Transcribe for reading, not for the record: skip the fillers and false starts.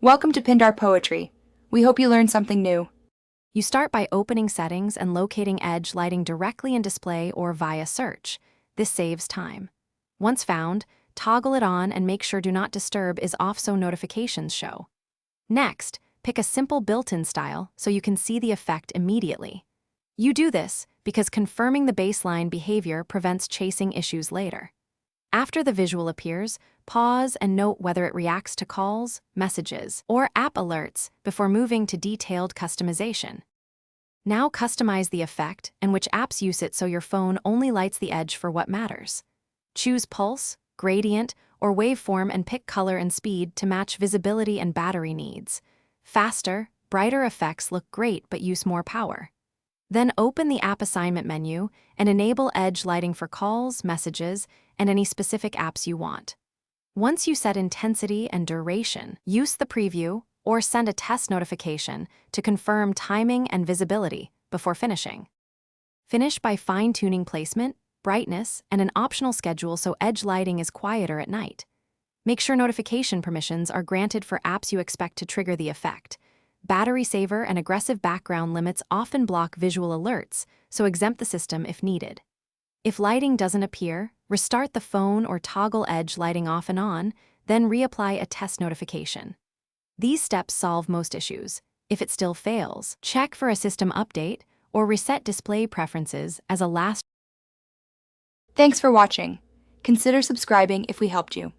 Welcome to Pindar Poetry. We hope you learned something new. You start by opening settings and locating edge lighting directly in display or via search. This saves time. Once found, toggle it on and make sure Do Not Disturb is off so notifications show. Next, pick a simple built-in style so you can see the effect immediately. You do this because confirming the baseline behavior prevents chasing issues later. After the visual appears, pause and note whether it reacts to calls, messages, or app alerts before moving to detailed customization. Now customize the effect and which apps use it so your phone only lights the edge for what matters. Choose pulse, gradient, or waveform and pick color and speed to match visibility and battery needs. Faster, brighter effects look great but use more power. Then open the app assignment menu and enable edge lighting for calls, messages, and any specific apps you want. Once you set intensity and duration, use the preview or send a test notification to confirm timing and visibility before finishing. Finish by fine-tuning placement, brightness, and an optional schedule so edge lighting is quieter at night. Make sure notification permissions are granted for apps you expect to trigger the effect. Battery saver and aggressive background limits often block visual alerts, so exempt the system if needed. If lighting doesn't appear, restart the phone or toggle edge lighting off and on, then reapply a test notification. These steps solve most issues. If it still fails, check for a system update or reset display preferences as a last. Thanks for watching. Consider subscribing if we helped you.